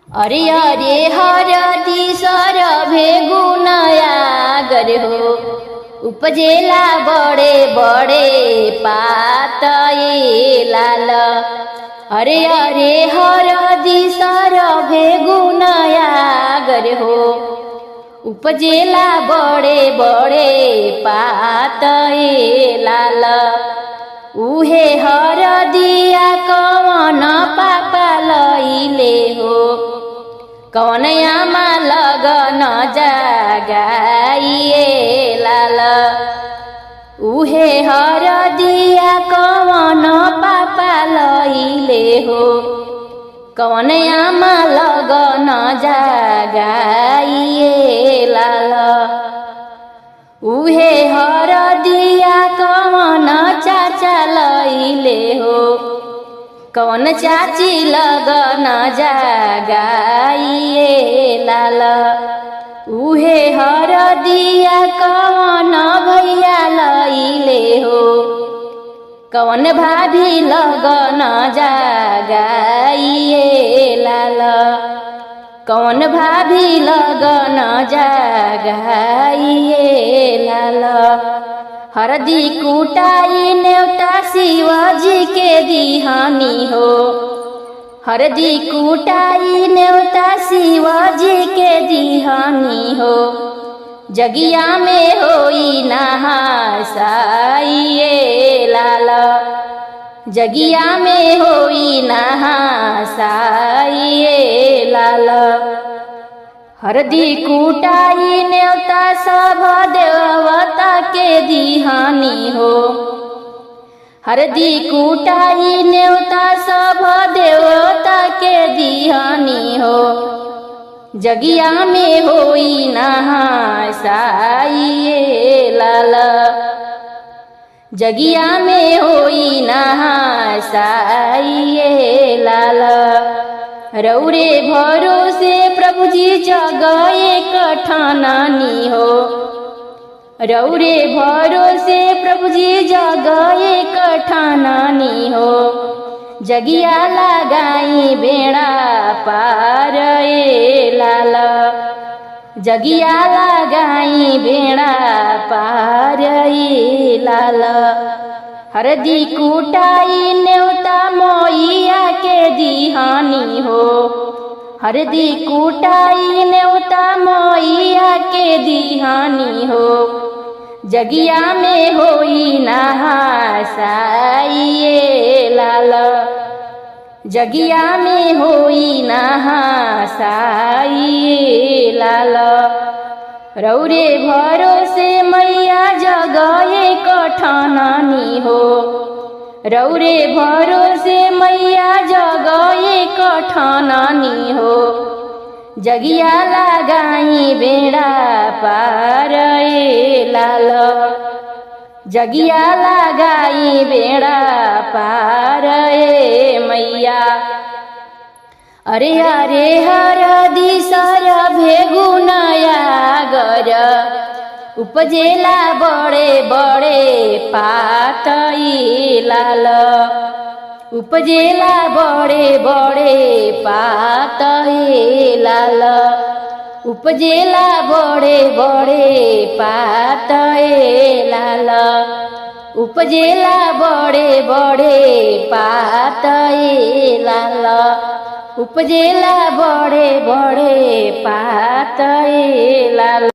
अरे अरे हरदी सर भेगुनया गर हो उपजेला बड़े बड़े पातये लाल। अरे अरे हरदी सर भेगुनया गर हो उपजेला बड़े बड़े पातये लाल। उहे हरदिया कवन पापा लइले हो कौन आमा लगन जागाइए लाल। उहे हरदिया कवन पापा लइले हो कौन आमा लगन जागाइए लाल। उहे हरदिया कवन चाचा लइले हो कौन चाची लगन जागाइए लाल। उहे हरदिया कौन भैया लइले हो कौन भाभी लगन जागाइए लाल। कौन भाभी लगन जागाइए लाल। हरदी कुटाई नेवता शिवजी के दिहानी हो हरदी कुटाई नेवता शिवजी के दिहानी हो जगिया में होई नहासाइए लाल। जगिया में होई नहासाइए लाल। हरदी कुटाई नेवता सब देवता के दिहानी हो हरदी कुटाई नेवता सब देवता के दिहानी हो जगिया में होई नहासाइए लाल। जगिया में होई नहासाइए लाल। रौरे भरोसे प्रभु जी जग एक ठानानी हो रौरे भरोसे प्रभु जी जग एक ठानानी हो जगिया लगाई बेड़ा पार ए लाल। जगिया लगाई बेड़ा पार ए लाल। हरदी कुटाई नेवता मोइया के दिहानी हो हरदी कुटाई नेवता मोइया के दिहानी हो जगिया में होई नहासाइए लाल। जगिया में होई नहासाइए लाल। रौरे भरोसे मैया जग एक ठानानी हो रौरे भरोसे मैया जग एक ठानानी हो जगिया लगाई बेड़ा पार ए लाल। जगिया लगाई बेड़ा पार ए मैया। अरे अरे हरदी सर भेगुनया गर उपजेला बड़े बड़े पातई लाल। उपजेला बड़े बड़े पातई लाल। उपजेला बड़े बड़े पातई लाल। उपजेला बड़े बड़े पातई लाल। उपजेला बड़े बड़े पातई लाल।